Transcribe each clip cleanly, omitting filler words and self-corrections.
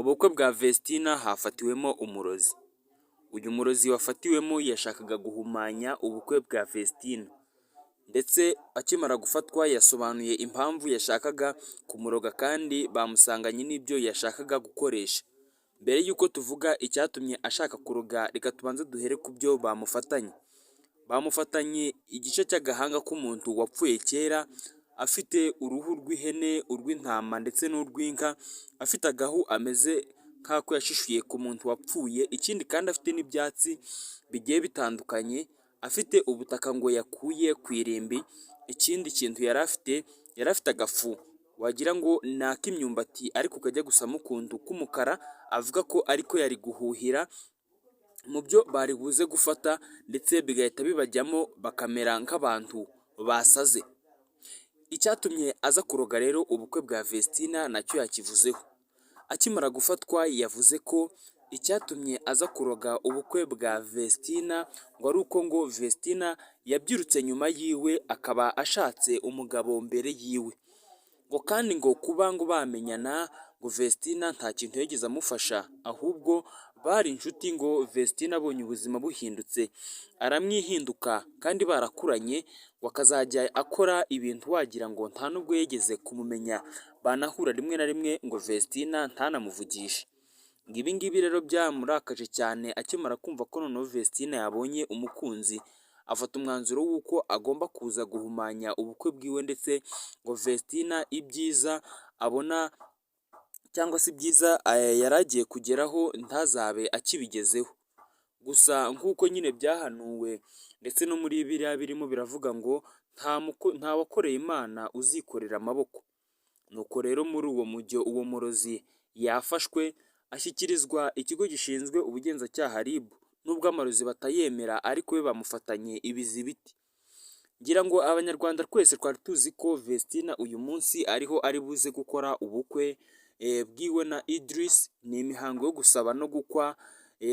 bukwe bwa Vestina hafatiwemo umurozi. Uyu murozi wafatiwemo yashakaga guhumanya ubukwe bwa Vestina, ndetse akimara gufatwa yasobanuye impamvu yashakaga kumuroga kandi bamusanganye n'ibyo yashakaga gukoresha. Mbere y'uko tuvuga icyatumye ashaka kuroga, reka tubanze duhere ku byo bamufatanye. Bamufatanye igice cy'agahanga k'umuntu wapfuye kera, afite uruhu rw'ihene, urw'intama ndetse n'urw'inka, afite agahu ameze nk'ako yashishuye ku muntu wapfuye, ikindi kandi afite n'ibyatsi bigiye bitandukanye, afite ubutaka ngo yakuye ku irimbi. Ikindi kintu yari afite agafu wagira ngo ni ak'imyumbati ariko kajya gusamo ukuntu k'umukara, avuga ko ariko yari guhuhira mu byo bari buze gufata, ndetse bigahita bibajyamo bakamera nk'abantu basaze. Icyatumye aza kuroga rero ubukwe bwa Vestina nacyo yakivuzeho. Akimara gufatwa yavuze ko icyatumye aza kuroga ubukwe bwa Vestina ngo ari uko ngo Vestina yabyirutse nyuma yiwe, akaba ashatse umugabo mbere yiwe. Ngo kandi ngo kuba ngo bamenyana, ngo Vestina nta kintu yigeze amufasha, ahubwo bari inshuti. Ngo Vestina abonye ubuzima buhindutse aramwihinduka, kandi barakuranye, ngo akazajya akora ibintu wagira ngo nta nubwo yigeze kumumenya, banahura rimwe na rimwe ngo Vestina ntanamuvugishe. Ngo ibi ngibi rero byamurakaje cyane. Akimara kumva ko noneho Vestina yabonye umukunzi, afata umwanzuro w'uko agomba kuza guhumanya ubukwe bwiwe, ndetse ngo Vestina ibyiza abona cyangwa se ibyiza yari agiye kugeraho ntazabe akibigezeho. Gusa nk'uko nyine byahanuwe, ndetse no muri biriya birimo biravuga ngo nta wakoreye Imana uzikorera amaboko. Nuko rero muri uwo mujyo uwo murozi yafashwe ashyikirizwa ikigo gishinzwe ubugenzacyaha RIB. Nubwo amarozi batayemera, ariko we bamufatanye ibizibiti. Ngira ngo abanyarwanda twese twari tuzi ko Vestina uyu munsi ariho ari buze gukora ubukwe bwiwe na Idris. Ni imihango yo gusaba no gukwa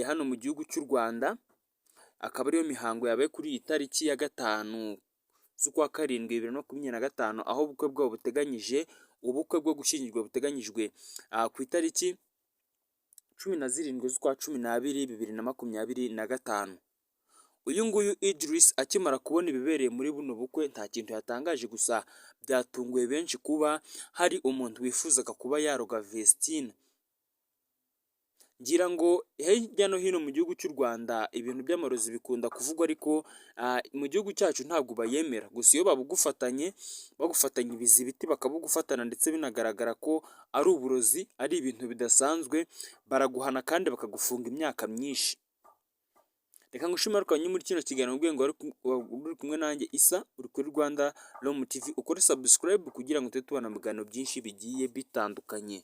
hano mu gihugu cy'u Rwanda. Akaba ariyo mihango yabaye kuri iyi tariki ya 5 z'ukwa karindwi 2025, aho ubukwe bwabo buteganyije, ubukwe bwo gushyingirwa buteganyijwe ku itariki 17 z'ukwa 12 2025. Uyu nguyu Idris akimara kubona ibibereye muri buno bukwe nta kintu yatangaje, gusa byatunguye benshi kuba hari umuntu wifuzaga kuba yaroga Vestina. Ngira ngo hirya no hino mu gihugu cy'u Rwanda ibintu by'amarozi bikunda kuvugwa, ariko mu gihugu cyacu ntabwo bayemera. Gusa iyo bagufatanye ibizibiti bakabugufatana, ndetse binagaragara ko ari uburozi, ari ibintu bidasanzwe, baraguhana kandi bakagufunga imyaka myinshi. Reka ngushimire ko muri kino kiganiro ubwenge uri kumwe nanjye Isa, uri kuri Rwanda Rom TV. Ukore subscribe kugira ngo tujye tubona ibiganiro byinshi bigiye bitandukanye.